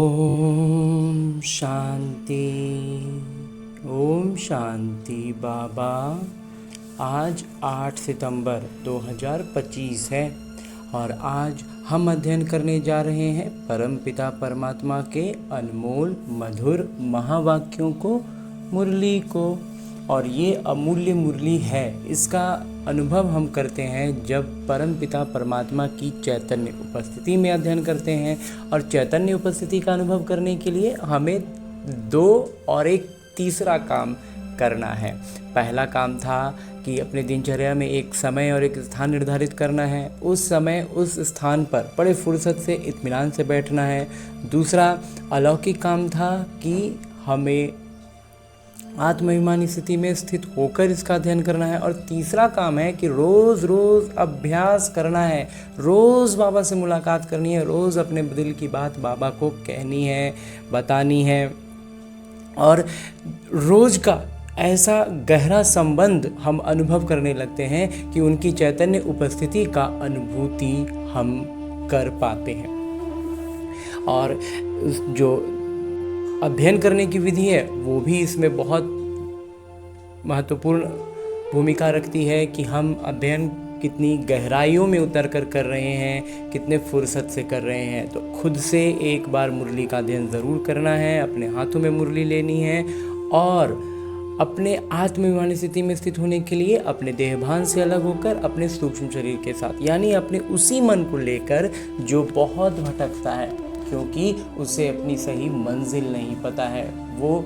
ओम शांति। ओम शांति बाबा। आज 8 सितंबर 2025 है और आज हम अध्ययन करने जा रहे हैं परमपिता परमात्मा के अनमोल मधुर महावाक्यों को, मुरली को। और ये अमूल्य मुरली है, इसका अनुभव हम करते हैं जब परमपिता परमात्मा की चैतन्य उपस्थिति में अध्ययन करते हैं। और चैतन्य उपस्थिति का अनुभव करने के लिए हमें 2 और एक तीसरा काम करना है। पहला काम था कि अपने दिनचर्या में एक समय और एक स्थान निर्धारित करना है, उस समय उस स्थान पर बड़े फुर्सत से इत्मीनान से बैठना है। दूसरा अलौकिक काम था कि हमें आत्माभिमानी स्थिति में स्थित होकर इसका अध्ययन करना है। और तीसरा काम है कि रोज़ रोज़ अभ्यास करना है, रोज़ बाबा से मुलाकात करनी है, रोज़ अपने दिल की बात बाबा को कहनी है, बतानी है। और रोज़ का ऐसा गहरा संबंध हम अनुभव करने लगते हैं कि उनकी चैतन्य उपस्थिति का अनुभूति हम कर पाते हैं। और जो अध्ययन करने की विधि है वो भी इसमें बहुत महत्वपूर्ण भूमिका रखती है कि हम अध्ययन कितनी गहराइयों में उतर कर रहे हैं, कितने फुर्सत से कर रहे हैं। तो खुद से एक बार मुरली का अध्ययन ज़रूर करना है, अपने हाथों में मुरली लेनी है और अपने आत्माभिमानी स्थिति में स्थित होने के लिए अपने देहभान से अलग होकर अपने सूक्ष्म शरीर के साथ, यानी अपने उसी मन को लेकर जो बहुत भटकता है, क्योंकि उसे अपनी सही मंजिल नहीं पता है, वो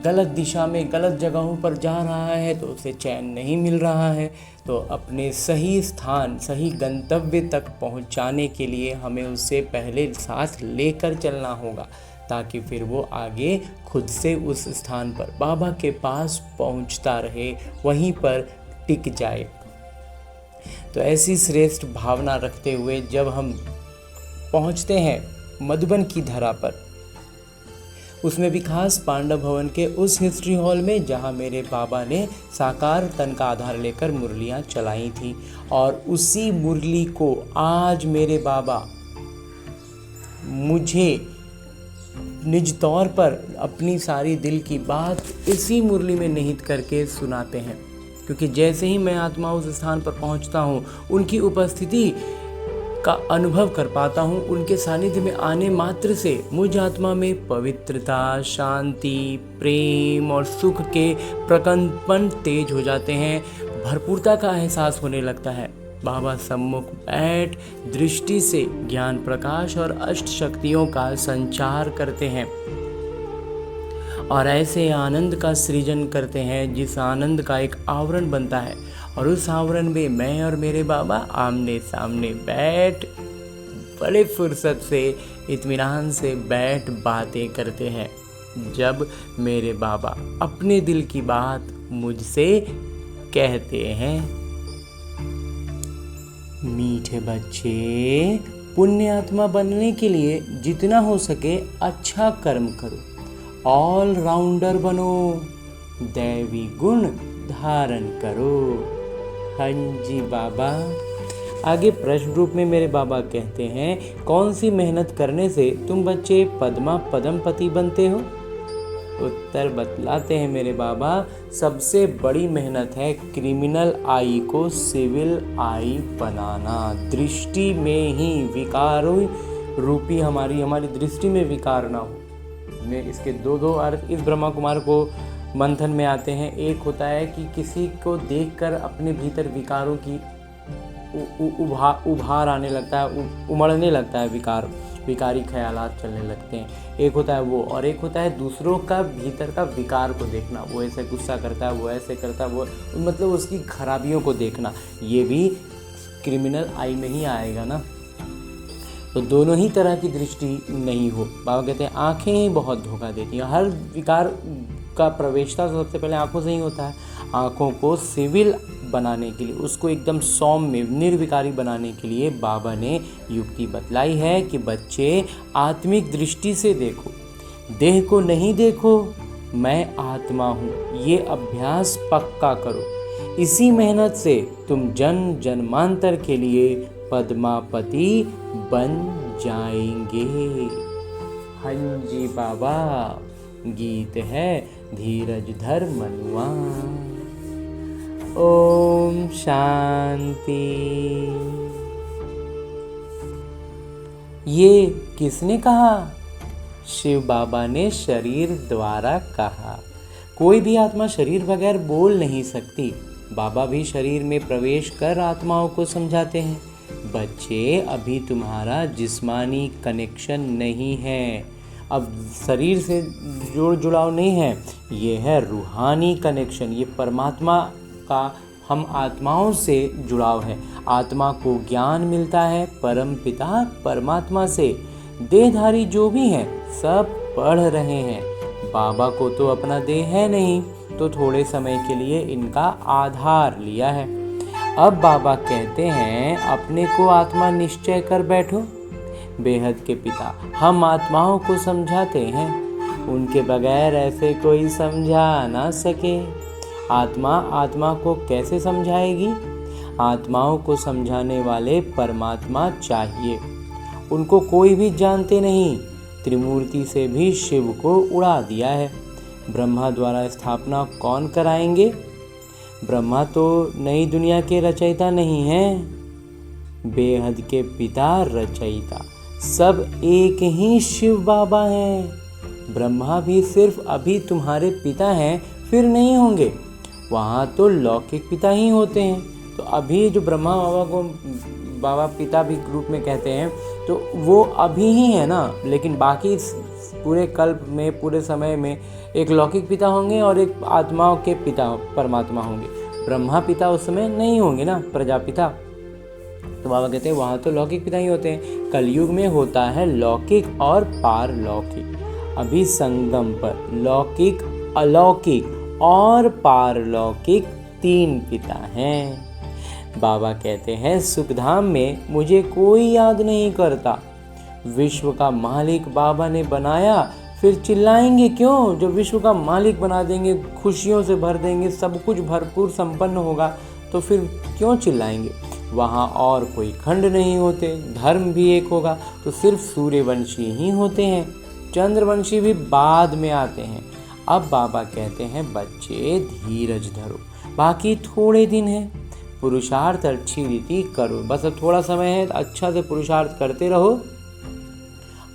गलत दिशा में गलत जगहों पर जा रहा है, तो उसे चैन नहीं मिल रहा है। तो अपने सही स्थान, सही गंतव्य तक पहुंचाने के लिए हमें उससे पहले साथ लेकर चलना होगा, ताकि फिर वो आगे खुद से उस स्थान पर बाबा के पास पहुंचता रहे, वहीं पर टिक जाए। तो ऐसी श्रेष्ठ भावना रखते हुए जब हम पहुंचते हैं मधुबन की धरा पर, उसमें भी खास पांडव भवन के उस हिस्ट्री हॉल में जहां मेरे बाबा ने साकार तन का आधार लेकर मुरलियां चलाई थी। और उसी मुरली को आज मेरे बाबा मुझे निज तौर पर अपनी सारी दिल की बात इसी मुरली में निहित करके सुनाते हैं। क्योंकि जैसे ही मैं आत्मा उस स्थान पर पहुंचता हूं, उनकी उपस्थिति का अनुभव कर पाता हूँ, उनके सानिध्य में आने मात्र से मुझ आत्मा में पवित्रता, शांति, प्रेम और सुख के प्रकंपन तेज हो जाते हैं, भरपूरता का एहसास होने लगता है। बाबा सम्मुख बैठ दृष्टि से ज्ञान प्रकाश और अष्ट शक्तियों का संचार करते हैं और ऐसे आनंद का सृजन करते हैं जिस आनंद का एक आवरण बनता है। और उस आवरण में मैं और मेरे बाबा आमने सामने बैठ बड़े फुर्सत से इत्मीनान से बैठ बातें करते हैं। जब मेरे बाबा अपने दिल की बात मुझसे कहते हैं, मीठे बच्चे, पुण्य आत्मा बनने के लिए जितना हो सके अच्छा कर्म करो, ऑल राउंडर बनो, दैवी गुण धारण करो। हाँ जी बाबा। आगे प्रश्न रूप में मेरे बाबा कहते हैं, कौन सी मेहनत करने से तुम बच्चे पद्मा पदमपति बनते हो? उत्तर बतलाते हैं मेरे बाबा, सबसे बड़ी मेहनत है क्रिमिनल आई को सिविल आई बनाना। दृष्टि में ही विकारों रूपी हमारी दृष्टि में विकार ना हो। मैं इसके दो अर्थ इस ब्रह्मा कुमार को मंथन में आते हैं। एक होता है कि किसी को देखकर अपने भीतर विकारों की उभार आने लगता है, उमड़ने लगता है, विकारी ख्यालात चलने लगते हैं। एक होता है वो, और एक होता है दूसरों का भीतर का विकार को देखना। वो ऐसे गुस्सा करता है, वो ऐसे करता है, वो मतलब उसकी खराबियों को देखना। ये भी क्रिमिनल आई में ही आएगा ना। तो दोनों ही तरह की दृष्टि नहीं हो। बाबा कहते हैं आँखें ही बहुत धोखा देती हैं। हर विकार का प्रवेशता सबसे पहले आँखों से ही होता है। आँखों को सिविल बनाने के लिए, उसको एकदम सौम्य निर्विकारी बनाने के लिए बाबा ने युक्ति बतलाई है कि बच्चे आत्मिक दृष्टि से देखो, देह को नहीं देखो, मैं आत्मा हूँ। ये अभ्यास पक्का करो। इसी मेहनत से तुम जन्मांतर के लिए पद्मापति बन जाएंगे। हाँ जी बाबा, गीत है धीरज धर मनुआ। ओम शांति। ये किसने कहा? शिव बाबा ने शरीर द्वारा कहा। कोई भी आत्मा शरीर बगैर बोल नहीं सकती। बाबा भी शरीर में प्रवेश कर आत्माओं को समझाते हैं, बच्चे अभी तुम्हारा जिस्मानी कनेक्शन नहीं है, अब शरीर से जुड़ाव नहीं है, ये है रूहानी कनेक्शन। ये परमात्मा का हम आत्माओं से जुड़ाव है। आत्मा को ज्ञान मिलता है परम पिता परमात्मा से। देहधारी जो भी हैं सब पढ़ रहे हैं। बाबा को तो अपना देह है नहीं, तो थोड़े समय के लिए इनका आधार लिया है। अब बाबा कहते हैं अपने को आत्मा निश्चय कर बैठो। बेहद के पिता हम आत्माओं को समझाते हैं, उनके बगैर ऐसे कोई समझा ना सके। आत्मा को कैसे समझाएगी? आत्माओं को समझाने वाले परमात्मा चाहिए। उनको कोई भी जानते नहीं। त्रिमूर्ति से भी शिव को उड़ा दिया है। ब्रह्मा द्वारा स्थापना कौन कराएंगे? ब्रह्मा तो नई दुनिया के रचयिता नहीं हैं। बेहद के पिता रचयिता सब एक ही शिव बाबा हैं। ब्रह्मा भी सिर्फ अभी तुम्हारे पिता हैं, फिर नहीं होंगे। वहाँ तो लौकिक पिता ही होते हैं। तो अभी जो ब्रह्मा बाबा को बाबा पिता भी रूप में कहते हैं, तो वो अभी ही है ना, लेकिन बाकी पूरे कल्प में, पूरे समय में एक लौकिक पिता होंगे और एक आत्माओं के पिता परमात्मा होंगे। ब्रह्मा पिता उस समय नहीं होंगे ना, प्रजापिता। तो बाबा कहते हैं वहाँ तो लौकिक पिता ही होते हैं। कलयुग में होता है लौकिक और पारलौकिक। अभी संगम पर लौकिक, अलौकिक और पारलौकिक 3 पिता हैं। बाबा कहते हैं सुखधाम में मुझे कोई याद नहीं करता। विश्व का मालिक बाबा ने बनाया, फिर चिल्लाएंगे क्यों? जब विश्व का मालिक बना देंगे, खुशियों से भर देंगे, सब कुछ भरपूर संपन्न होगा, तो फिर क्यों चिल्लाएंगे? वहाँ और कोई खंड नहीं होते, धर्म भी एक होगा, तो सिर्फ सूर्यवंशी ही होते हैं, चंद्रवंशी भी बाद में आते हैं। अब बाबा कहते हैं बच्चे धीरज धरो, बाकी थोड़े दिन हैं, पुरुषार्थ अच्छी रीति करो। बस अब थोड़ा समय है, अच्छा से पुरुषार्थ करते रहो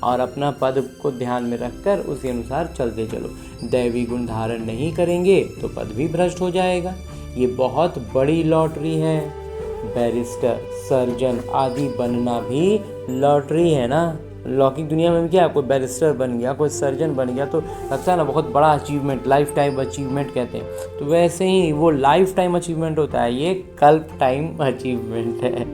और अपना पद को ध्यान में रखकर उसी अनुसार चलते चलो। दैवी गुण धारण नहीं करेंगे तो पद भी भ्रष्ट हो जाएगा। ये बहुत बड़ी लॉटरी है। बैरिस्टर, सर्जन आदि बनना भी लॉटरी है ना। लौकिक दुनिया में क्या, कोई बैरिस्टर बन गया, कोई सर्जन बन गया, तो लगता है ना बहुत बड़ा अचीवमेंट, लाइफ टाइम अचीवमेंट कहते हैं। तो वैसे ही वो लाइफ टाइम अचीवमेंट होता है, ये कल्प टाइम अचीवमेंट है।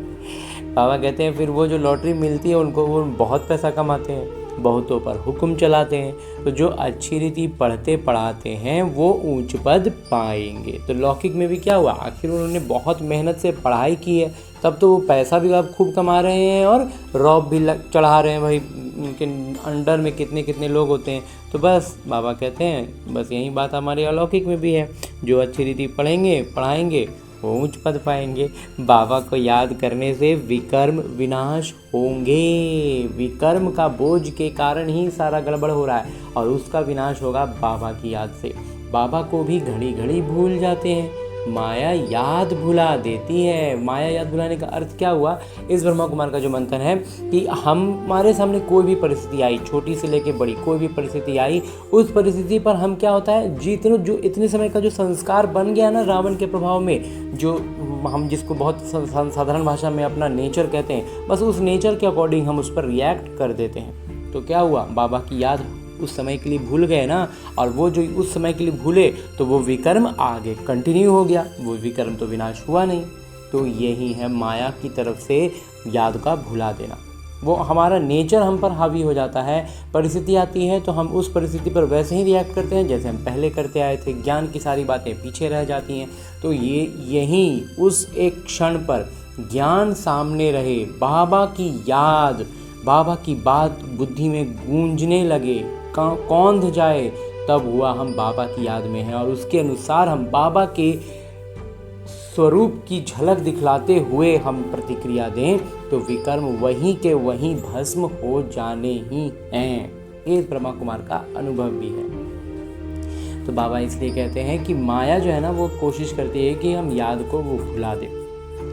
बाबा कहते हैं फिर वो जो लॉटरी मिलती है उनको, वो बहुत पैसा कमाते हैं, बहुतों पर हुक्म चलाते हैं। तो जो अच्छी रीति पढ़ते पढ़ाते हैं वो ऊंच पद पाएंगे। तो लौकिक में भी क्या हुआ, आखिर उन्होंने बहुत मेहनत से पढ़ाई की है, तब तो वो पैसा भी अब खूब कमा रहे हैं और रौब भी चढ़ा रहे हैं। भाई उनके अंडर में कितने कितने लोग होते हैं। तो बस बाबा कहते हैं बस यही बात हमारे अलौकिक में भी है। जो अच्छी रीति पढ़ेंगे पढ़ाएंगे वो ऊंच पद पाएंगे। बाबा को याद करने से विकर्म विनाश होंगे। विकर्म का बोझ के कारण ही सारा गड़बड़ हो रहा है और उसका विनाश होगा बाबा की याद से। बाबा को भी घड़ी घड़ी भूल जाते हैं, माया याद भुला देती है। माया याद भुलाने का अर्थ क्या हुआ? इस ब्रह्मा कुमार का जो मंथन है कि हमारे सामने कोई भी परिस्थिति आई, छोटी से लेके बड़ी कोई भी परिस्थिति आई, उस परिस्थिति पर हम क्या होता है, जो इतने समय का जो संस्कार बन गया ना रावण के प्रभाव में, जो हम जिसको बहुत साधारण भाषा में अपना नेचर कहते हैं, बस उस नेचर के अकॉर्डिंग हम उस पर रिएक्ट कर देते हैं। तो क्या हुआ, बाबा की याद उस समय के लिए भूल गए ना, और वो जो उस समय के लिए भूले तो वो विकर्म आगे कंटिन्यू हो गया, वो विकर्म तो विनाश हुआ नहीं। तो यही है माया की तरफ से याद का भुला देना। वो हमारा नेचर हम पर हावी हो जाता है। परिस्थिति आती है तो हम उस परिस्थिति पर वैसे ही रिएक्ट करते हैं जैसे हम पहले करते आए थे। ज्ञान की सारी बातें पीछे रह जाती हैं। तो यही उस एक क्षण पर ज्ञान सामने रहे, बाबा की याद, बाबा की बात बुद्धि में गूंजने लगे, कौंध जाए, तब हुआ हम बाबा की याद में हैं और उसके अनुसार हम बाबा के स्वरूप की झलक दिखलाते हुए हम प्रतिक्रिया दें तो विकर्म वहीं के वहीं भस्म हो जाने ही हैं। ये ब्रह्मा कुमार का अनुभव भी है। तो बाबा इसलिए कहते हैं कि माया जो है ना वो कोशिश करती है कि हम याद को वो भुला दें।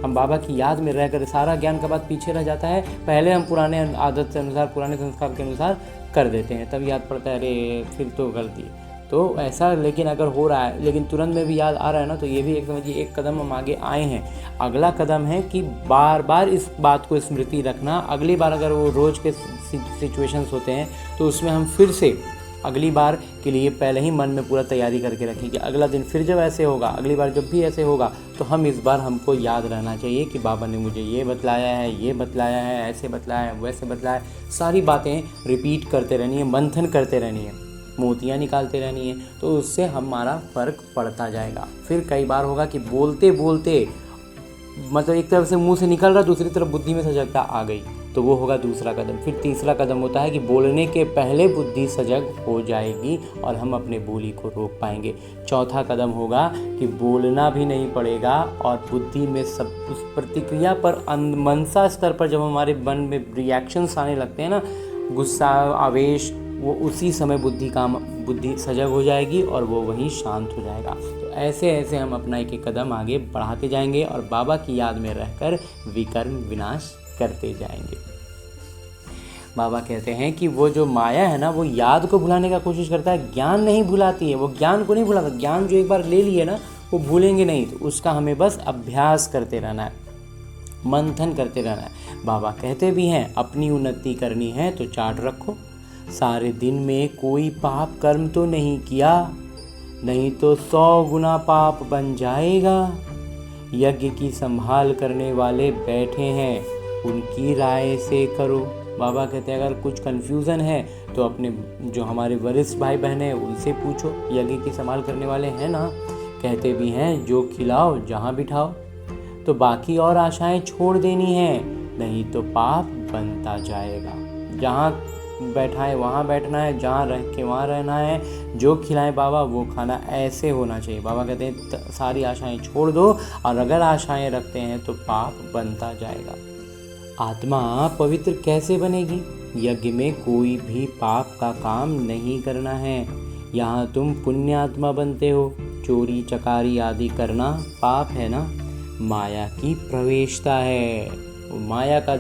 हम बाबा की याद में रहकर सारा ज्ञान का बात पीछे रह जाता है। पहले हम पुराने आदत के अनुसार, पुराने संस्कार के अनुसार कर देते हैं, तब याद पड़ता है अरे फिर तो गलती। तो ऐसा लेकिन अगर हो रहा है लेकिन तुरंत में भी याद आ रहा है ना, तो ये भी एक समझिए एक कदम हम आगे आए हैं। अगला कदम है कि बार बार इस बात को स्मृति रखना। अगली बार अगर वो रोज़ के सिचुएशंस होते हैं तो उसमें हम फिर से अगली बार के लिए पहले ही मन में पूरा तैयारी करके रखें कि अगला दिन फिर जब ऐसे होगा, अगली बार जब भी ऐसे होगा तो हम इस बार हमको याद रहना चाहिए कि बाबा ने मुझे ये बतलाया है, ये बतलाया है, ऐसे बतलाया है, वैसे बतलाया है। सारी बातें रिपीट करते रहनी है, मंथन करते रहनी है, मोतियाँ निकालते रहनी है, तो उससे हमारा फ़र्क पड़ता जाएगा। फिर कई बार होगा कि बोलते बोलते मतलब एक तरफ से मुंह से निकल रहा, दूसरी तरफ बुद्धि में सजगता आ गई, तो वो होगा दूसरा कदम। फिर तीसरा कदम होता है कि बोलने के पहले बुद्धि सजग हो जाएगी और हम अपने बोली को रोक पाएंगे। चौथा कदम होगा कि बोलना भी नहीं पड़ेगा और बुद्धि में सब उस प्रतिक्रिया पर मनसा स्तर पर जब हमारे मन में रिएक्शंस आने लगते हैं ना, गुस्सा, आवेश, वो उसी समय बुद्धि सजग हो जाएगी और वो वहीं शांत हो जाएगा। तो ऐसे ऐसे हम अपना एक एक कदम आगे बढ़ाते जाएंगे और बाबा की याद में रहकर विकर्म विनाश करते जाएंगे। बाबा कहते हैं कि वो जो माया है ना, वो याद को भुलाने का कोशिश करता है, ज्ञान नहीं भुलाती है। वो ज्ञान को नहीं भुलाता, ज्ञान जो एक बार ले लिए ना वो भूलेंगे नहीं, तो उसका हमें बस अभ्यास करते रहना है, मंथन करते रहना है। बाबा कहते भी हैं अपनी उन्नति करनी है तो चार्ट रखो, सारे दिन में कोई पाप कर्म तो नहीं किया, नहीं तो 100 गुना पाप बन जाएगा। यज्ञ की संभाल करने वाले बैठे हैं, उनकी राय से करो। बाबा कहते हैं अगर कुछ कन्फ्यूज़न है तो अपने जो हमारे वरिष्ठ भाई बहन हैं उनसे पूछो, यज्ञ की संभाल करने वाले हैं ना। कहते भी हैं जो खिलाओ जहाँ बिठाओ, तो बाकी और आशाएं छोड़ देनी है, नहीं तो पाप बनता जाएगा। जहाँ बैठाएं वहाँ बैठना है, जहाँ रह के वहाँ रहना है, जो खिलाएं बाबा वो खाना, ऐसे होना चाहिए। बाबा कहते हैं सारी आशाएं छोड़ दो और अगर आशाएं रखते हैं तो पाप बनता जाएगा। आत्मा पवित्र कैसे बनेगी? यज्ञ में कोई भी पाप का काम नहीं करना है, यहाँ तुम पुण्य आत्मा बनते हो। चोरी चकारी आदि करना पाप है ना, माया की प्रवेशता है। माया का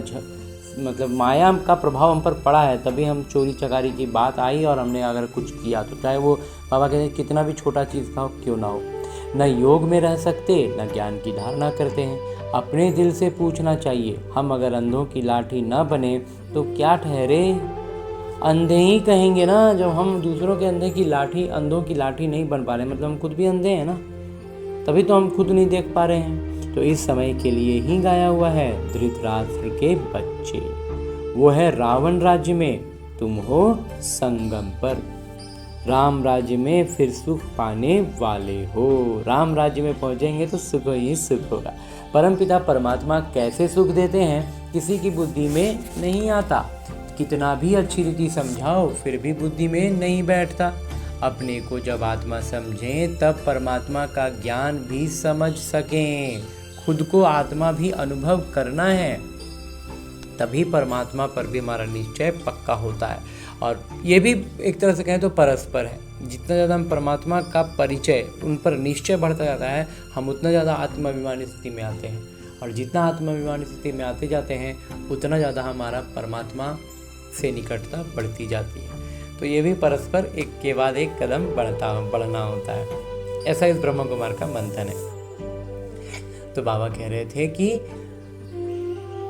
मतलब माया का प्रभाव हम पर पड़ा है, तभी हम चोरी चकारी की बात आई और हमने अगर कुछ किया तो चाहे वो बाबा कहते हैं कितना भी छोटा चीज़ का हो क्यों ना हो। न योग में रह सकते न ज्ञान की धारणा करते हैं। अपने दिल से पूछना चाहिए, हम अगर अंधों की लाठी न बने तो क्या ठहरे? अंधे ही कहेंगे ना, जब हम दूसरों के अंधों की लाठी नहीं बन पा रहे, मतलब हम खुद भी अंधे हैं ना, तभी तो हम खुद नहीं देख पा रहे हैं। तो इस समय के लिए ही गाया हुआ है धृतराष्ट्र के बच्चे, वो है रावण राज्य में, तुम हो संगम पर। राम राज्य में फिर सुख पाने वाले हो। राम राज्य में पहुंचेंगे तो सुख ही सुख होगा। परमपिता परमात्मा कैसे सुख देते हैं किसी की बुद्धि में नहीं आता। कितना भी अच्छी रीति समझाओ फिर भी बुद्धि में नहीं बैठता। अपने को जब आत्मा समझें तब परमात्मा का ज्ञान भी समझ सकें। खुद को आत्मा भी अनुभव करना है, तभी परमात्मा पर भी हमारा निश्चय पक्का होता है। और ये भी एक तरह से कहें तो परस्पर है। जितना ज़्यादा हम परमात्मा का परिचय, उन पर निश्चय बढ़ता जाता है, हम उतना ज़्यादा आत्माभिमानी स्थिति में आते हैं। और जितना आत्माभिमानी स्थिति में आते जाते हैं उतना ज़्यादा हमारा परमात्मा से निकटता बढ़ती जाती है। तो ये भी परस्पर एक के बाद एक कदम बढ़ना होता है। ऐसा इस ब्रह्म कुमार का मंथन है। तो बाबा कह रहे थे कि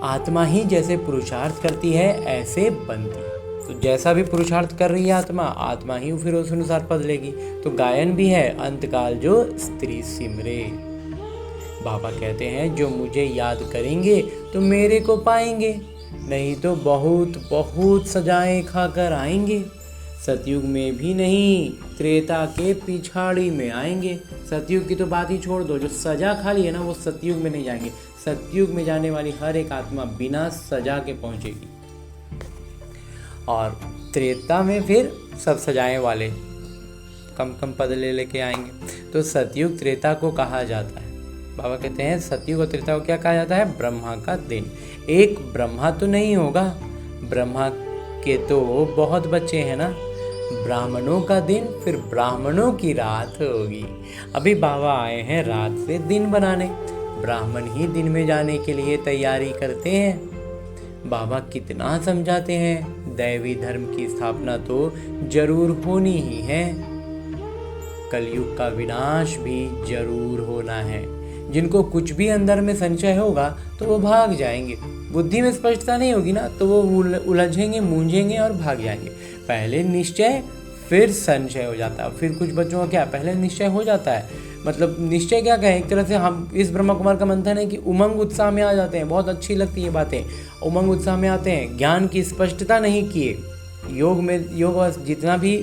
आत्मा ही जैसे पुरुषार्थ करती है ऐसे बनती है। तो जैसा भी पुरुषार्थ कर रही है आत्मा ही फिर उस अनुसार पद लेगी। तो गायन भी है, अंतकाल जो स्त्री सिमरे। बाबा कहते हैं जो मुझे याद करेंगे तो मेरे को पाएंगे, नहीं तो बहुत बहुत सजाएं खाकर आएंगे। सतयुग में भी नहीं, त्रेता के पिछाड़ी में आएंगे। सतयुग की तो बात ही छोड़ दो, जो सजा खा ली है ना वो सतयुग में नहीं जाएंगे। सतयुग में जाने वाली हर एक आत्मा बिना सजा के पहुंचेगी। और त्रेता में फिर सब सजाएं वाले कम कम पद लेके आएंगे। तो सतयुग त्रेता को कहा जाता है। बाबा कहते हैं सतयुग और त्रेता को क्या कहा जाता है? ब्रह्मा का दिन। एक ब्रह्मा तो नहीं होगा, ब्रह्मा के तो बहुत बच्चे हैं ना। ब्राह्मणों का दिन फिर ब्राह्मणों की रात होगी। अभी बाबा आए हैं रात से दिन बनाने। ब्राह्मण ही दिन में जाने के लिए तैयारी करते हैं। बाबा कितना समझाते हैं, दैवी धर्म की स्थापना तो जरूर होनी ही है। कलयुग का विनाश भी जरूर होना है। जिनको कुछ भी अंदर में संशय होगा तो वो भाग जाएंगे। बुद्धि में स्पष्टता नहीं होगी ना तो वो उलझेंगे, मूंझेंगे और भाग जाएंगे। पहले निश्चय फिर संशय हो जाता है। फिर कुछ बच्चों का क्या, पहले निश्चय हो जाता है, मतलब निश्चय क्या कहें, एक तरह से हम इस ब्रह्मा कुमार का मंथन है कि उमंग उत्साह में आ जाते हैं। बहुत अच्छी लगती है बातें, उमंग उत्साह में आते हैं। ज्ञान की स्पष्टता नहीं किए, योग जितना भी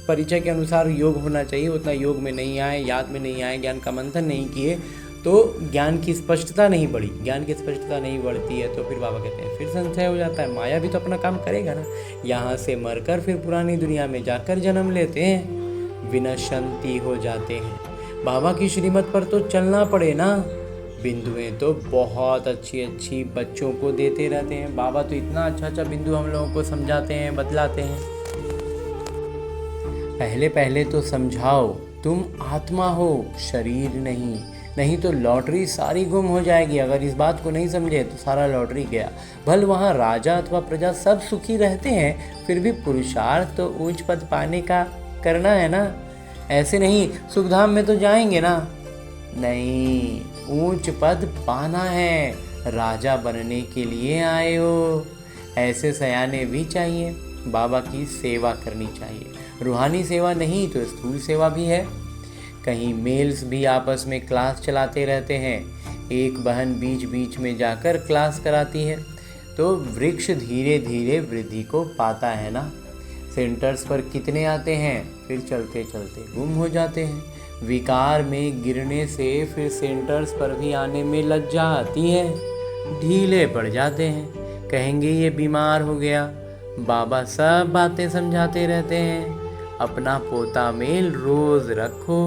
परिचय के अनुसार योग होना चाहिए उतना योग में नहीं आए, याद में नहीं आए, ज्ञान का मंथन नहीं किए तो ज्ञान की स्पष्टता नहीं बढ़ी। ज्ञान की स्पष्टता नहीं बढ़ती है तो फिर बाबा कहते हैं फिर संशय हो जाता है। माया भी तो अपना काम करेगा ना। यहाँ से मरकर फिर पुरानी दुनिया में जाकर जन्म लेते हैं, विनशंती हो जाते हैं। बाबा की श्रीमत पर तो चलना पड़े ना। बिंदुएं तो बहुत अच्छी अच्छी बच्चों को देते रहते हैं। बाबा तो इतना अच्छा अच्छा बिंदु हम लोगों को समझाते हैं, बतलाते हैं। पहले पहले तो समझाओ तुम आत्मा हो, शरीर नहीं, नहीं तो लॉटरी सारी गुम हो जाएगी। अगर इस बात को नहीं समझे तो सारा लॉटरी गया। भल वहाँ राजा अथवा प्रजा सब सुखी रहते हैं, फिर भी पुरुषार्थ तो ऊंच पद पाने का करना है ना। ऐसे नहीं सुखधाम में तो जाएंगे ना, नहीं, ऊंच पद पाना है। राजा बनने के लिए आए हो। ऐसे सयाने भी चाहिए। बाबा की सेवा करनी चाहिए। रूहानी सेवा नहीं तो स्थूल सेवा भी है। कहीं मेल्स भी आपस में क्लास चलाते रहते हैं। एक बहन बीच बीच में जाकर क्लास कराती है तो वृक्ष धीरे धीरे वृद्धि को पाता है ना। सेंटर्स पर कितने आते हैं, फिर चलते चलते गुम हो जाते हैं। विकार में गिरने से फिर सेंटर्स पर भी आने में लज्जा आती है, ढीले पड़ जाते हैं, कहेंगे ये बीमार हो गया। बाबा सब बातें समझाते रहते हैं। अपना पोता मेल रोज रखो।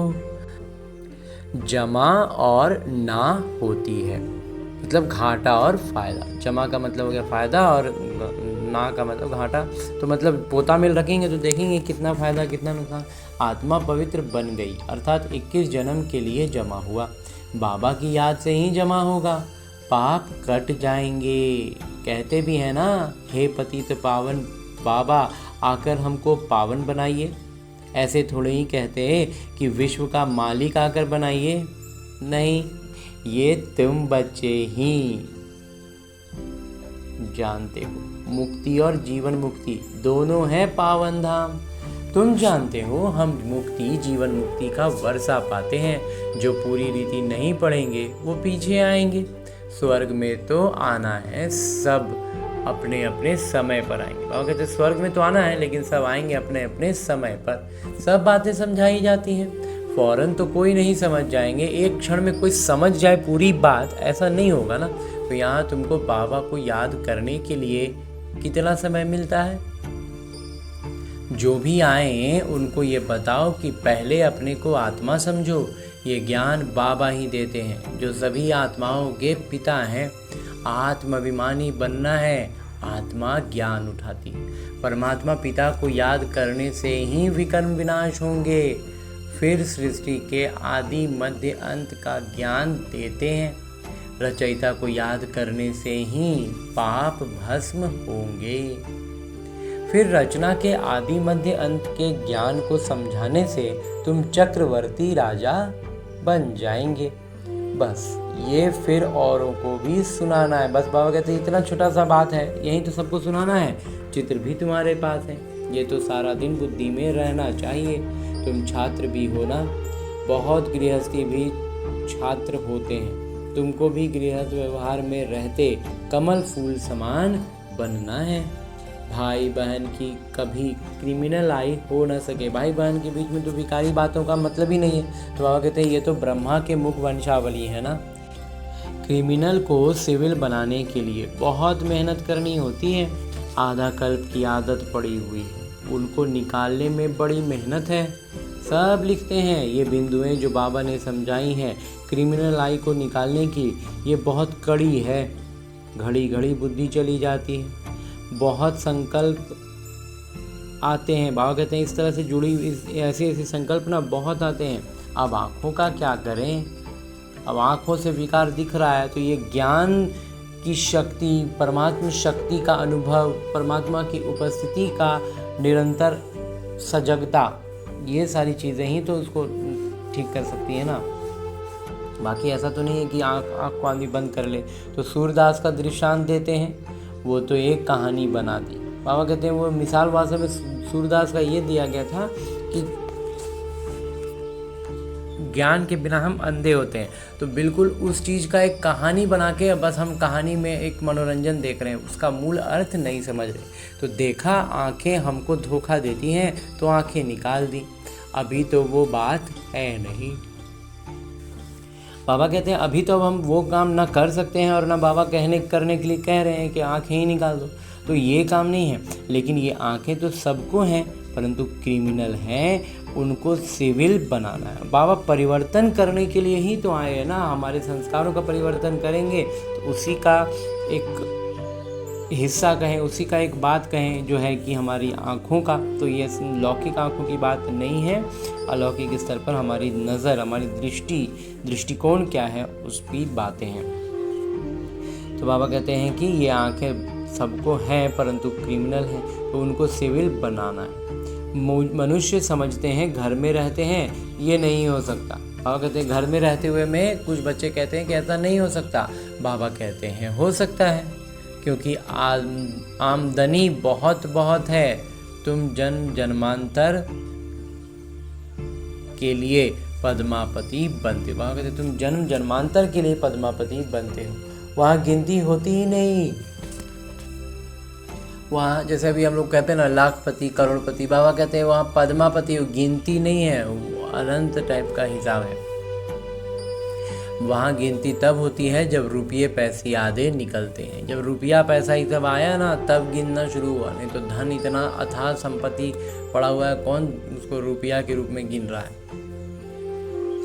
जमा और ना होती है, मतलब घाटा और फायदा। जमा का मतलब हो गया फायदा और ना का मतलब घाटा। तो मतलब पोता मेल रखेंगे तो देखेंगे कितना फायदा कितना नुकसान। आत्मा पवित्र बन गई अर्थात 21 जन्म के लिए जमा हुआ। बाबा की याद से ही जमा होगा, पाप कट जाएंगे। कहते भी है ना, हे पतित पावन बाबा आकर हमको पावन बनाइए। ऐसे थोड़े ही कहते हैं कि विश्व का मालिक आकर बनाइए। नहीं, ये तुम बच्चे ही जानते हो। मुक्ति और जीवन मुक्ति दोनों है पावन धाम। तुम जानते हो हम मुक्ति जीवन मुक्ति का वर्षा पाते हैं। जो पूरी रीति नहीं पढ़ेंगे वो पीछे आएंगे। स्वर्ग में तो आना है, सब अपने अपने समय पर आएंगे। बाबा कहते हैं स्वर्ग में तो आना है लेकिन सब आएंगे अपने अपने समय पर। सब बातें समझाई जाती हैं। फौरन तो कोई नहीं समझ जाएंगे, एक क्षण में कोई समझ जाए पूरी बात, ऐसा नहीं होगा ना। तो यहाँ तुमको बाबा को याद करने के लिए कितना समय मिलता है। जो भी आए उनको ये बताओ कि पहले अपने को आत्मा समझो। ये ज्ञान बाबा ही देते हैं जो सभी आत्माओं के पिता हैं। आत्माभिमानी बनना है, आत्मा ज्ञान उठाती। परमात्मा पिता को याद करने से ही विकर्म विनाश होंगे। फिर सृष्टि के आदि मध्य अंत का ज्ञान देते हैं। रचयिता को याद करने से ही पाप भस्म होंगे। फिर रचना के आदि मध्य अंत के ज्ञान को समझाने से तुम चक्रवर्ती राजा बन जाएंगे। बस ये फिर औरों को भी सुनाना है। बस बाबा कहते हैं इतना छोटा सा बात है, यही तो सबको सुनाना है। चित्र भी तुम्हारे पास है, ये तो सारा दिन बुद्धि में रहना चाहिए। तुम छात्र भी हो ना, बहुत गृहस्थी भी छात्र होते हैं। तुमको भी गृहस्थ व्यवहार में रहते कमल फूल समान बनना है। भाई बहन की कभी क्रिमिनल आई हो न सके। भाई बहन के बीच में तो विकारी बातों का मतलब ही नहीं है। तो बाबा कहते हैं ये तो ब्रह्मा के मुख वंशावली है ना। क्रिमिनल को सिविल बनाने के लिए बहुत मेहनत करनी होती है। आधा कल्प की आदत पड़ी हुई है, उनको निकालने में बड़ी मेहनत है। सब लिखते हैं ये बिंदुएं जो बाबा ने समझाई हैं क्रिमिनल आई को निकालने की, ये बहुत कड़ी है। घड़ी घड़ी बुद्धि चली जाती है। बहुत संकल्प आते हैं। बाबा कहते हैं इस तरह से जुड़ी ऐसे ऐसे संकल्पना बहुत आते हैं। अब आँखों का क्या करें? अब आँखों से विकार दिख रहा है तो ये ज्ञान की शक्ति, परमात्मा शक्ति का अनुभव, परमात्मा की उपस्थिति का निरंतर सजगता, ये सारी चीज़ें ही तो उसको ठीक कर सकती है ना। बाकी ऐसा तो नहीं है कि आँख को आदमी बंद कर ले। तो सूरदास का दृष्टांत देते हैं, वो तो एक कहानी बना दी। बाबा कहते हैं वो मिसाल वास्तव में सूरदास का ये दिया गया था कि ज्ञान के बिना हम अंधे होते हैं, तो बिल्कुल उस चीज़ का एक कहानी बना के बस हम कहानी में एक मनोरंजन देख रहे हैं, उसका मूल अर्थ नहीं समझ रहे। तो देखा आंखें हमको धोखा देती हैं तो आंखें निकाल दी। अभी तो वो बात है नहीं। बाबा कहते हैं अभी तो अब हम वो काम ना कर सकते हैं और ना बाबा करने के लिए कह रहे हैं कि आंखें ही निकाल दो, तो ये काम नहीं है। लेकिन ये आंखें तो सबको हैं, परंतु क्रिमिनल हैं, उनको सिविल बनाना है। बाबा परिवर्तन करने के लिए ही तो आए हैं ना। हमारे संस्कारों का परिवर्तन करेंगे तो उसी का एक हिस्सा कहें, उसी का एक बात कहें जो है कि हमारी आँखों का, तो ये लौकिक आँखों की बात नहीं है। अलौकिक स्तर पर हमारी नज़र, हमारी दृष्टिकोण क्या है उस की बातें हैं। तो बाबा कहते हैं कि ये आँखें सबको हैं परंतु क्रिमिनल हैं, तो उनको सिविल बनाना है। मनुष्य समझते हैं घर में रहते हैं ये नहीं हो सकता। बाबा कहते हैं घर में रहते हुए में कुछ बच्चे कहते हैं कि ऐसा नहीं हो सकता। बाबा कहते हैं हो सकता है, क्योंकि आमदनी बहुत है। तुम जन्मांतर के लिए पद्मापति बनते हो। बाबा कहते तुम जन्मांतर के लिए पद्मापति बनते हो। वहाँ गिनती होती ही नहीं। वहाँ जैसे अभी हम लोग कहते हैं ना लाखपति करोड़पति, बाबा कहते हैं वहाँ पद्मापति गिनती नहीं है, अनंत टाइप का हिसाब है। वहाँ गिनती तब होती है जब रुपये पैसे आधे निकलते हैं। जब रुपया पैसा ही सब आया ना तब गिनना शुरू हुआ, नहीं तो धन इतना अथाह संपत्ति पड़ा हुआ है, कौन उसको रुपया के रूप में गिन रहा है।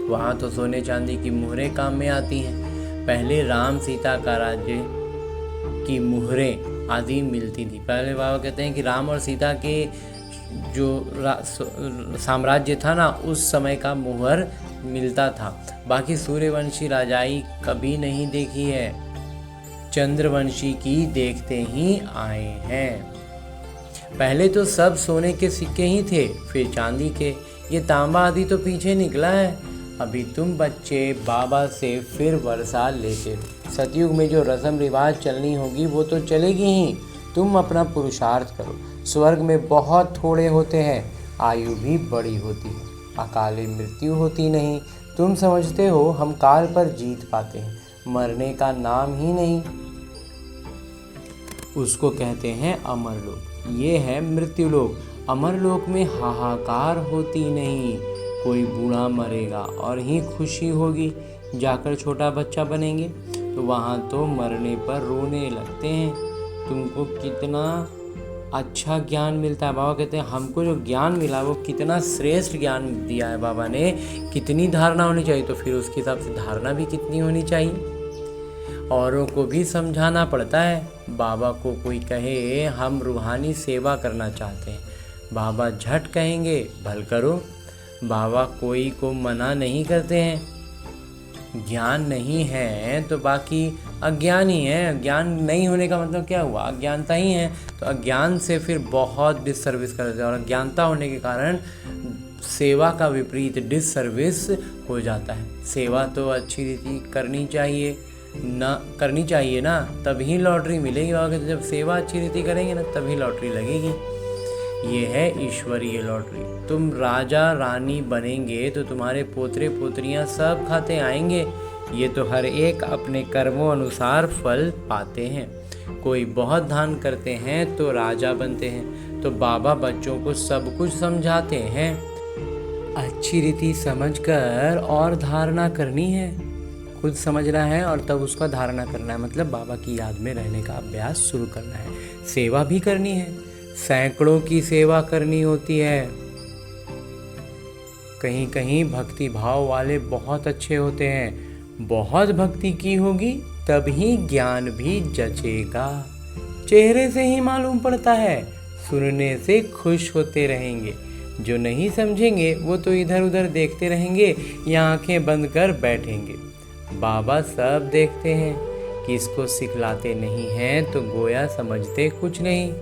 वहाँ तो सोने चांदी की मुहरें काम में आती हैं। पहले राम सीता का राज्य की मुहरें आदि मिलती थी। पहले बाबा कहते हैं कि राम और सीता के जो साम्राज्य था ना उस समय का मुहर मिलता था। बाकी सूर्यवंशी राजाई कभी नहीं देखी है, चंद्रवंशी की देखते ही आए हैं। पहले तो सब सोने के सिक्के ही थे, फिर चांदी के, ये तांबा आदि तो पीछे निकला है। अभी तुम बच्चे बाबा से फिर वर्षा लेते हो। सतयुग में जो रस्म रिवाज चलनी होगी वो तो चलेगी ही। तुम अपना पुरुषार्थ करो। स्वर्ग में बहुत थोड़े होते हैं, आयु भी बड़ी होती है, अकाली मृत्यु होती नहीं। तुम समझते हो हम काल पर जीत पाते हैं, मरने का नाम ही नहीं। उसको कहते हैं अमर लोक। ये है मृत्यु लोक। अमर लोक में हाहाकार होती नहीं। कोई बूढ़ा मरेगा और ही खुशी होगी, जाकर छोटा बच्चा बनेंगे तो वहाँ तो मरने पर रोने लगते हैं। तुमको कितना अच्छा ज्ञान मिलता है। बाबा कहते हैं हमको जो ज्ञान मिला वो कितना श्रेष्ठ ज्ञान दिया है बाबा ने। कितनी धारणा होनी चाहिए, तो फिर उसके हिसाब से धारणा भी कितनी होनी चाहिए। औरों को भी समझाना पड़ता है। बाबा को कोई कहे हम रूहानी सेवा करना चाहते हैं, बाबा झट कहेंगे भल करो। बाबा कोई को मना नहीं करते हैं। ज्ञान नहीं है तो बाकी अज्ञान ही है। ज्ञान नहीं होने का मतलब क्या हुआ? अज्ञानता ही है। तो अज्ञान से फिर बहुत डिससर्विस कर देते हैं, और अज्ञानता होने के कारण सेवा का विपरीत डिससर्विस हो जाता है। सेवा तो अच्छी रीति करनी चाहिए ना, तभी लॉटरी मिलेगी। और जब सेवा अच्छी रीति करेंगे ना तभी लॉटरी लगेगी। ये है ईश्वरीय लॉटरी। तुम राजा रानी बनेंगे तो तुम्हारे पोतरे पोतरियां सब खाते आएंगे। ये तो हर एक अपने कर्मों अनुसार फल पाते हैं। कोई बहुत दान करते हैं तो राजा बनते हैं। तो बाबा बच्चों को सब कुछ समझाते हैं। अच्छी रीति समझकर और धारणा करनी है। खुद समझना है और तब उसका धारणा करना है, मतलब बाबा की याद में रहने का अभ्यास शुरू करना है। सेवा भी करनी है, सैकड़ों की सेवा करनी होती है। कहीं कहीं भक्ति भाव वाले बहुत अच्छे होते हैं। बहुत भक्ति की होगी तभी ज्ञान भी जचेगा। चेहरे से ही मालूम पड़ता है। सुनने से खुश होते रहेंगे। जो नहीं समझेंगे वो तो इधर उधर देखते रहेंगे या आंखें बंद कर बैठेंगे। बाबा सब देखते हैं, किसको सिखलाते नहीं हैं तो गोया समझते कुछ नहीं।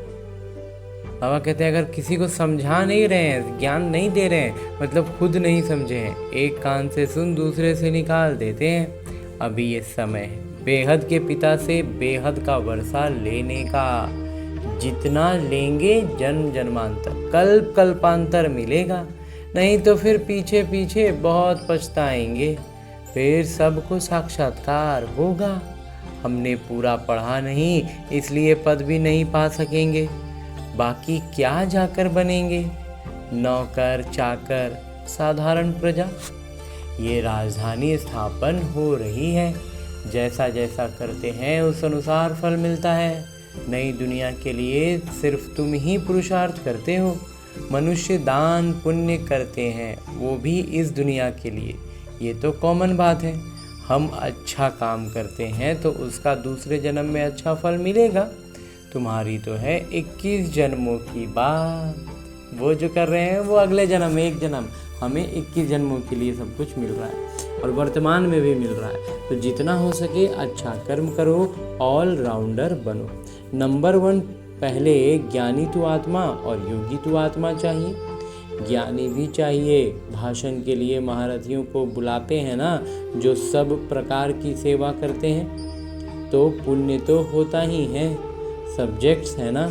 बाबा कहते हैं अगर किसी को समझा नहीं रहे हैं, ज्ञान नहीं दे रहे हैं, मतलब खुद नहीं समझे हैं, एक कान से सुन दूसरे से निकाल देते हैं। अभी ये समय है बेहद के पिता से बेहद का वर्षा लेने का। जितना लेंगे जन्म जन्मांतर कल्प कल्पांतर मिलेगा, नहीं तो फिर पीछे पीछे बहुत पछताएंगे। फिर सबको साक्षात्कार होगा। हमने पूरा पढ़ा नहीं इसलिए पद भी नहीं पा सकेंगे, बाकी क्या जाकर बनेंगे? नौकर चाकर साधारण प्रजा। ये राजधानी स्थापन हो रही है, जैसा जैसा करते हैं उस अनुसार फल मिलता है। नई दुनिया के लिए सिर्फ तुम ही पुरुषार्थ करते हो। मनुष्य दान पुण्य करते हैं, वो भी इस दुनिया के लिए, ये तो कॉमन बात है। हम अच्छा काम करते हैं तो उसका दूसरे जन्म में अच्छा फल मिलेगा। तुम्हारी तो है 21 जन्मों की बात, वो जो कर रहे हैं वो अगले जन्म, एक जन्म, हमें 21 जन्मों के लिए सब कुछ मिल रहा है और वर्तमान में भी मिल रहा है। तो जितना हो सके अच्छा कर्म करो, ऑल राउंडर बनो। नंबर 1 पहले ज्ञानी तो आत्मा और योगी तो आत्मा चाहिए। ज्ञानी भी चाहिए, भाषण के लिए महारथियों को बुलाते हैं ना, जो सब प्रकार की सेवा करते हैं, तो पुण्य तो होता ही है। सब्जेक्ट्स है ना,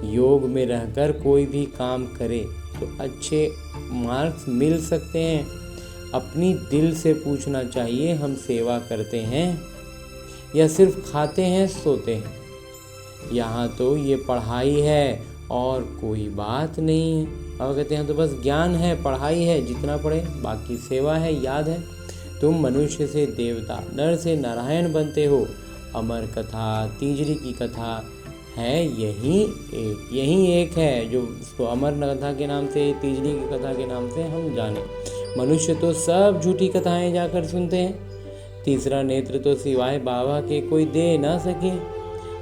योग में रहकर कोई भी काम करे तो अच्छे मार्क्स मिल सकते हैं। अपनी दिल से पूछना चाहिए, हम सेवा करते हैं या सिर्फ खाते हैं सोते हैं? यहाँ तो ये पढ़ाई है और कोई बात नहीं है। अब कहते हैं तो बस ज्ञान है, पढ़ाई है, जितना पढ़े, बाकी सेवा है, याद है। तुम मनुष्य से देवता, नर से नारायण बनते हो। अमर कथा, तीजरी की कथा है, यही एक है जो इसको अमर कथा के नाम से, तीजरी की कथा के नाम से हम जाने। मनुष्य तो सब झूठी कथाएं जाकर सुनते हैं। तीसरा नेत्र तो सिवाय बाबा के कोई दे ना सके।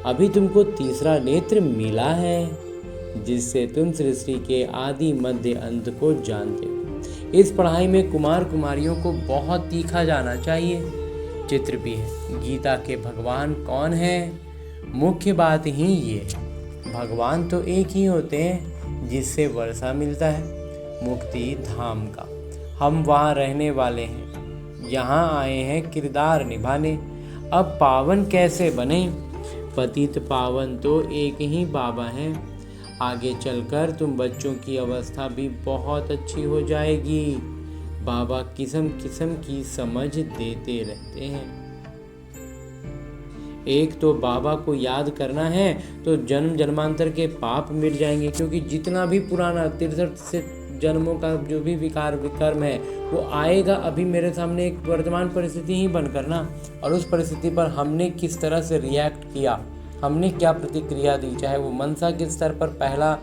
अभी तुमको तीसरा नेत्र मिला है, जिससे तुम सृष्टि के आदि मध्य अंत को जानते हो। इस पढ़ाई में कुमार कुमारियों को बहुत तीखा जाना चाहिए। चित्र भी है, गीता के भगवान कौन है? मुख्य बात ही ये है, भगवान तो एक ही होते हैं जिससे वर्षा मिलता है मुक्ति धाम का। हम वहाँ रहने वाले हैं, यहाँ आए हैं किरदार निभाने। अब पावन कैसे बने? पतित पावन तो एक ही बाबा हैं। आगे चलकर तुम बच्चों की अवस्था भी बहुत अच्छी हो जाएगी। बाबा किस्म किस्म की समझ देते रहते हैं। एक तो बाबा को याद करना है तो जन्म जन्मांतर के पाप मिट जाएंगे, क्योंकि जितना भी पुराना 63 से जन्मों का जो भी विकार विकर्म है वो आएगा। अभी मेरे सामने एक वर्तमान परिस्थिति ही बनकर ना, और उस परिस्थिति पर हमने किस तरह से रिएक्ट किया, हमने क्या प्रतिक्रिया दी, चाहे वो मनसा के स्तर पर पहला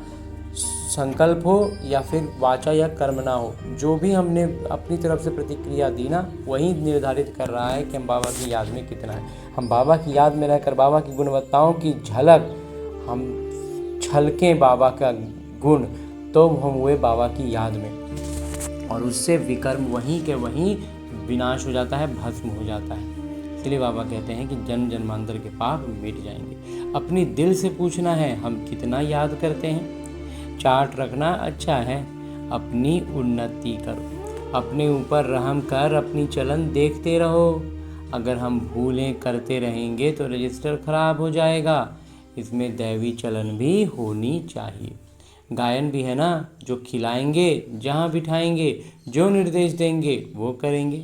संकल्प हो या फिर वाचा या कर्म ना हो, जो भी हमने अपनी तरफ से प्रतिक्रिया दी ना, वही निर्धारित कर रहा है कि हम बाबा की याद में कितना है। हम बाबा की याद में रहकर बाबा की गुणवत्ताओं की झलक हम छलकें बाबा का गुण, तो हम हुए बाबा की याद में, और उससे विकर्म वहीं के वहीं विनाश हो जाता है, भस्म हो जाता है। इसलिए बाबा कहते हैं कि जन्म जन्मांतर के पाप मिट जाएंगे। अपनी दिल से पूछना है हम कितना याद करते हैं। चार्ट रखना अच्छा है, अपनी उन्नति करो, अपने ऊपर रहम कर अपनी चलन देखते रहो। अगर हम भूलें करते रहेंगे तो रजिस्टर खराब हो जाएगा। इसमें दैवी चलन भी होनी चाहिए। गायन भी है ना, जो खिलाएंगे, जहाँ बिठाएंगे, जो निर्देश देंगे वो करेंगे।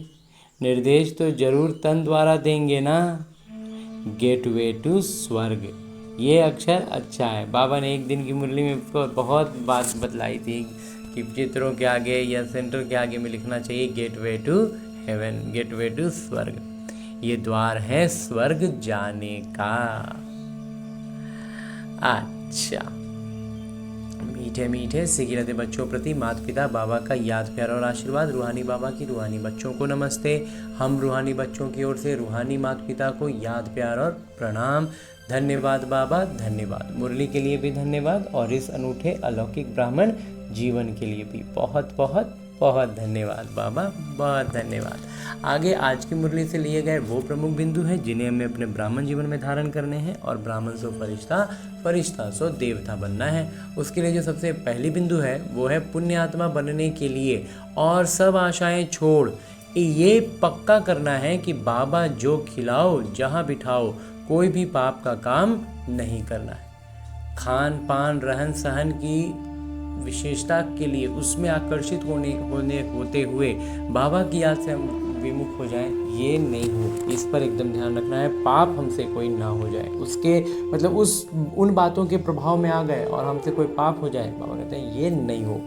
निर्देश तो जरूर तन द्वारा देंगे ना। गेटवे टू स्वर्ग, ये अक्षर अच्छा है। बाबा ने एक दिन की मुरली में इसको बहुत बात बतलाई थी कि चित्रों के आगे या सेंटर के आगे में लिखना चाहिए gateway to heaven, gateway to स्वर्ग। ये द्वार है स्वर्ग जाने का। अच्छा, मीठे मीठे सिगिरते बच्चों प्रति माता पिता बाबा का याद प्यार और आशीर्वाद। रूहानी बाबा की रूहानी बच्चों को नमस्ते। हम रूहानी बच्चों की ओर से रूहानी माता पिता को याद प्यार और प्रणाम। धन्यवाद बाबा, धन्यवाद। मुरली के लिए भी धन्यवाद और इस अनूठे अलौकिक ब्राह्मण जीवन के लिए भी बहुत बहुत बहुत धन्यवाद बाबा, बहुत धन्यवाद। आगे आज की मुरली से लिए गए वो प्रमुख बिंदु हैं जिन्हें हमें अपने ब्राह्मण जीवन में धारण करने हैं और ब्राह्मण सो फरिश्ता, फरिश्ता सो देवता बनना है। उसके लिए जो सबसे पहली बिंदु है वो है पुण्य आत्मा बनने के लिए और सब आशाएं छोड़ ये पक्का करना है कि बाबा जो खिलाओ जहाँ बिठाओ कोई भी पाप का काम नहीं करना है। खान पान रहन सहन की विशेषता के लिए उसमें आकर्षित होते हुए बाबा की याद से हम विमुख हो जाएं, ये नहीं हो। इस पर एकदम ध्यान रखना है, पाप हमसे कोई ना हो जाए, उसके मतलब उन बातों के प्रभाव में आ गए और हमसे कोई पाप हो जाए, बाबा कहते हैं ये नहीं हो।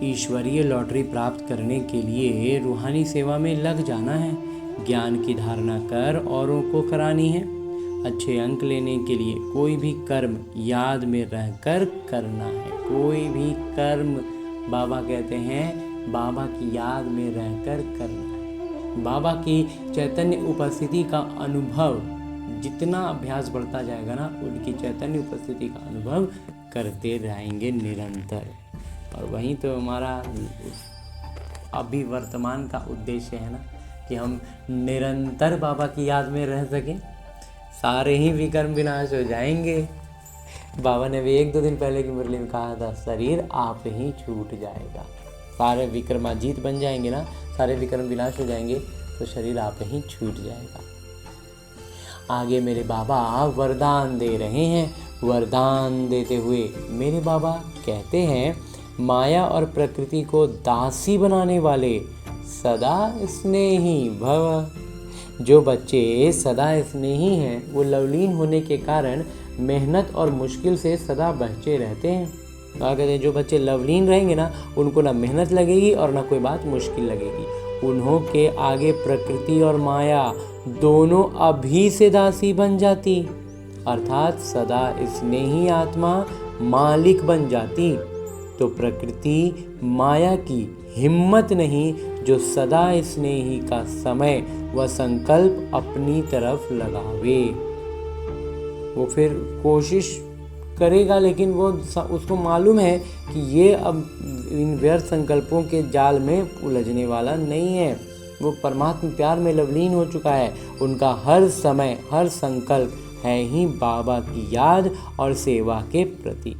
ईश्वरीय लॉटरी प्राप्त करने के लिए रूहानी सेवा में लग जाना है। ज्ञान की धारणा कर औरों को करानी है। अच्छे अंक लेने के लिए कोई भी कर्म याद में रहकर करना है। कोई भी कर्म बाबा कहते हैं बाबा की याद में रहकर करना है। बाबा की चैतन्य उपस्थिति का अनुभव जितना अभ्यास बढ़ता जाएगा ना, उनकी चैतन्य उपस्थिति का अनुभव करते रहेंगे निरंतर। और वहीं तो हमारा अभी वर्तमान का उद्देश्य है ना कि हम निरंतर बाबा की याद में रह सकें, सारे ही विकर्म विनाश हो जाएंगे। बाबा ने भी 1-2 दिन पहले की मुरली में कहा था शरीर आप ही छूट जाएगा, सारे विक्रमाजीत बन जाएंगे ना, सारे विक्रम विनाश हो जाएंगे तो शरीर आप ही छूट जाएगा। आगे मेरे बाबा वरदान दे रहे हैं। वरदान देते हुए मेरे बाबा कहते हैं माया और प्रकृति को दासी बनाने वाले सदा स्नेही भव। जो बच्चे सदा स्नेही हैं वो लवलीन होने के कारण मेहनत और मुश्किल से सदा बचे रहते हैं। कहते हैं जो बच्चे लवलीन रहेंगे ना, उनको ना मेहनत लगेगी और ना कोई बात मुश्किल लगेगी। उन्हों के आगे प्रकृति और माया दोनों अभी से दासी बन जाती, अर्थात सदा स्नेही आत्मा मालिक बन जाती। तो प्रकृति माया की हिम्मत नहीं जो सदा स्नेही का समय व संकल्प अपनी तरफ लगावे। वो फिर कोशिश करेगा, लेकिन वो उसको मालूम है कि ये अब इन व्यर्थ संकल्पों के जाल में उलझने वाला नहीं है। वो परमात्मा प्यार में लवलीन हो चुका है। उनका हर समय हर संकल्प है ही बाबा की याद और सेवा के प्रति।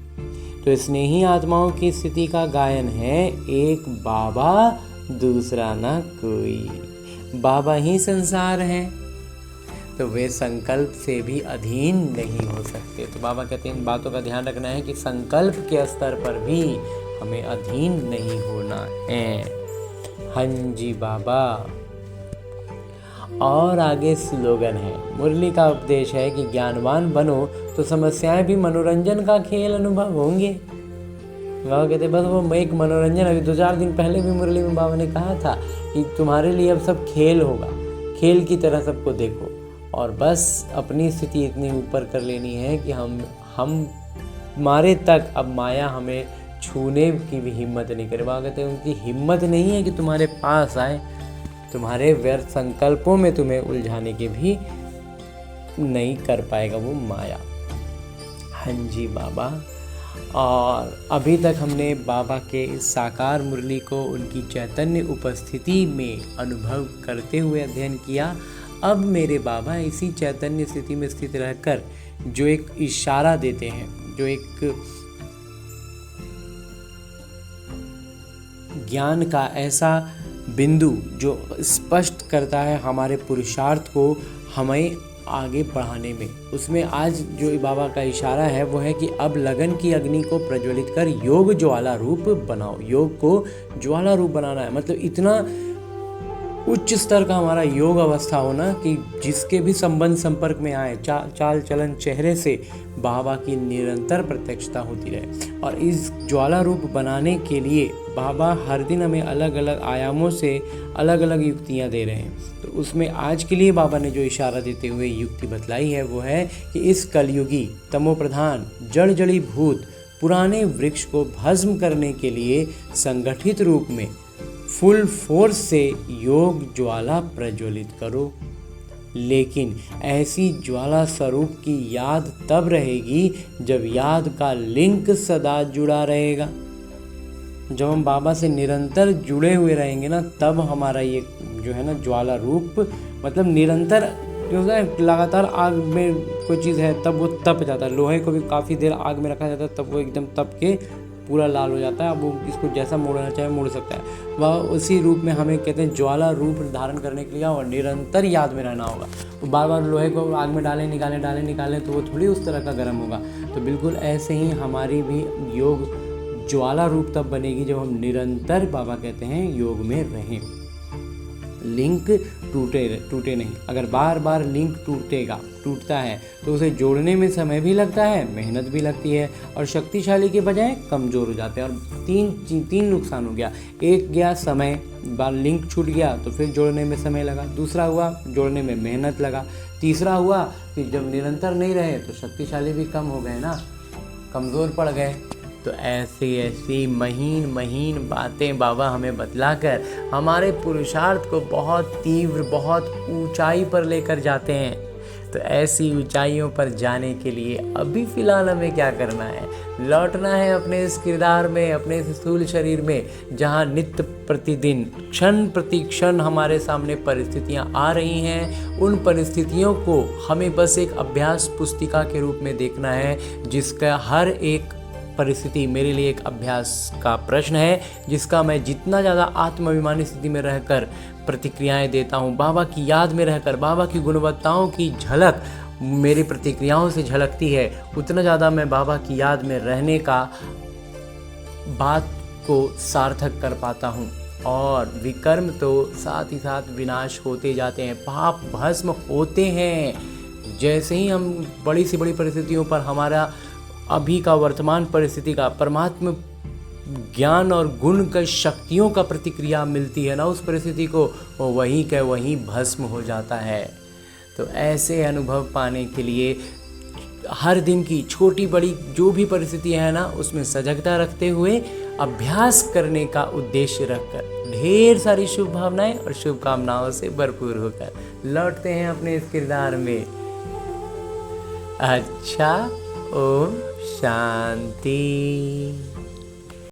तो स्नेही आत्माओं की स्थिति का गायन है एक बाबा दूसरा ना कोई। बाबा ही संसार है तो वे संकल्प से भी अधीन नहीं हो सकते। तो बाबा कहते हैं इन बातों का ध्यान रखना है कि संकल्प के स्तर पर भी हमें अधीन नहीं होना है। हाँ जी बाबा। और आगे स्लोगन है, मुरली का उपदेश है कि ज्ञानवान बनो तो समस्याएं भी मनोरंजन का खेल अनुभव होंगे। बाबा कहते बस वो एक मनोरंजन, अभी 2-4 दिन पहले भी मुरली में बाबा ने कहा था कि तुम्हारे लिए अब सब खेल होगा, खेल की तरह सबको देखो और बस अपनी स्थिति इतनी ऊपर कर लेनी है कि हम हमारे तक अब माया हमें छूने की भी हिम्मत नहीं करे। बाबा कहते हैं उनकी हिम्मत नहीं है कि तुम्हारे पास आए, तुम्हारे व्यर्थ संकल्पों में तुम्हें उलझाने के भी नहीं कर पाएगा वो माया। हाँ जी बाबा। और अभी तक हमने बाबा के इस साकार मुरली को उनकी चैतन्य उपस्थिति में अनुभव करते हुए अध्ययन किया। अब मेरे बाबा इसी चैतन्य स्थिति में स्थित रहकर जो एक इशारा देते हैं, जो एक ज्ञान का ऐसा बिंदु जो स्पष्ट करता है हमारे पुरुषार्थ को हमें आगे बढ़ाने में, उसमें आज जो बाबा का इशारा है वो है कि अब लगन की अग्नि को प्रज्वलित कर योग ज्वाला रूप बनाओ। योग को ज्वाला रूप बनाना है, मतलब इतना उच्च स्तर का हमारा योग अवस्था होना कि जिसके भी संबंध संपर्क में आए चाल चलन चेहरे से बाबा की निरंतर प्रत्यक्षता होती रहे। और इस ज्वाला रूप बनाने के लिए बाबा हर दिन हमें अलग अलग आयामों से अलग अलग युक्तियाँ दे रहे हैं। तो उसमें आज के लिए बाबा ने जो इशारा देते हुए युक्ति बतलाई है वो है कि इस कलयुगी तमोप्रधान जड़ जड़ी भूत पुराने वृक्ष को भस्म करने के लिए संगठित रूप में फुल फोर्स से योग ज्वाला प्रज्वलित करो। लेकिन ऐसी ज्वाला स्वरूप की याद तब रहेगी जब याद का लिंक सदा जुड़ा रहेगा। जब हम बाबा से निरंतर जुड़े हुए रहेंगे ना, तब हमारा ये जो है ना ज्वाला रूप, मतलब निरंतर जो है लगातार आग में कोई चीज़ है तब वो तप जाता है। लोहे को भी काफ़ी देर आग में रखा जाता है तब वो एकदम तप के पूरा लाल हो जाता है। अब वो इसको जैसा मोड़ना चाहे मोड़ सकता है। वह उसी रूप में हमें कहते हैं ज्वाला रूप धारण करने के लिए और निरंतर याद में रहना होगा। तो बार बार लोहे को आग में डालें निकालें तो वो थोड़ी उस तरह का गर्म होगा। तो बिल्कुल ऐसे ही हमारी भी योग ज्वाला रूप तब बनेगी जब हम निरंतर, बाबा कहते हैं, योग में रहें। लिंक टूटे नहीं। अगर बार बार लिंक टूटता है तो उसे जोड़ने में समय भी लगता है, मेहनत भी लगती है और शक्तिशाली के बजाय कमज़ोर हो जाते हैं। और तीन नुकसान हो गया। एक गया समय, बार लिंक छूट गया तो फिर जोड़ने में समय लगा। दूसरा हुआ जोड़ने में मेहनत लगा। तीसरा हुआ कि जब निरंतर नहीं रहे तो शक्तिशाली भी कम हो गए ना, कमज़ोर पड़ गए। तो ऐसी महीन बातें बाबा हमें बतलाकर हमारे पुरुषार्थ को बहुत तीव्र, बहुत ऊंचाई पर लेकर जाते हैं। तो ऐसी ऊंचाइयों पर जाने के लिए अभी फ़िलहाल हमें क्या करना है? लौटना है अपने इस किरदार में, अपने इस स्थूल शरीर में, जहाँ नित्य प्रतिदिन क्षण प्रति क्षण हमारे सामने परिस्थितियाँ आ रही हैं। उन परिस्थितियों को हमें बस एक अभ्यास पुस्तिका के रूप में देखना है, जिसका हर एक परिस्थिति मेरे लिए एक अभ्यास का प्रश्न है, जिसका मैं जितना ज़्यादा आत्माभिमानी स्थिति में रहकर प्रतिक्रियाएं देता हूँ, बाबा की याद में रहकर बाबा की गुणवत्ताओं की झलक मेरी प्रतिक्रियाओं से झलकती है, उतना ज़्यादा मैं बाबा की याद में रहने का बात को सार्थक कर पाता हूँ। और विकर्म तो साथ ही साथ विनाश होते जाते हैं, पाप भस्म होते हैं। जैसे ही हम बड़ी से बड़ी परिस्थितियों पर हमारा अभी का वर्तमान परिस्थिति का परमात्मा ज्ञान और गुण का शक्तियों का प्रतिक्रिया मिलती है ना उस परिस्थिति को, वो वहीं का वहीं भस्म हो जाता है। तो ऐसे अनुभव पाने के लिए हर दिन की छोटी बड़ी जो भी परिस्थितियाँ है ना, उसमें सजगता रखते हुए अभ्यास करने का उद्देश्य रखकर ढेर सारी शुभ भावनाएं और शुभकामनाओं से भरपूर होकर लौटते हैं अपने इस किरदार में। अच्छा, ओम शांति।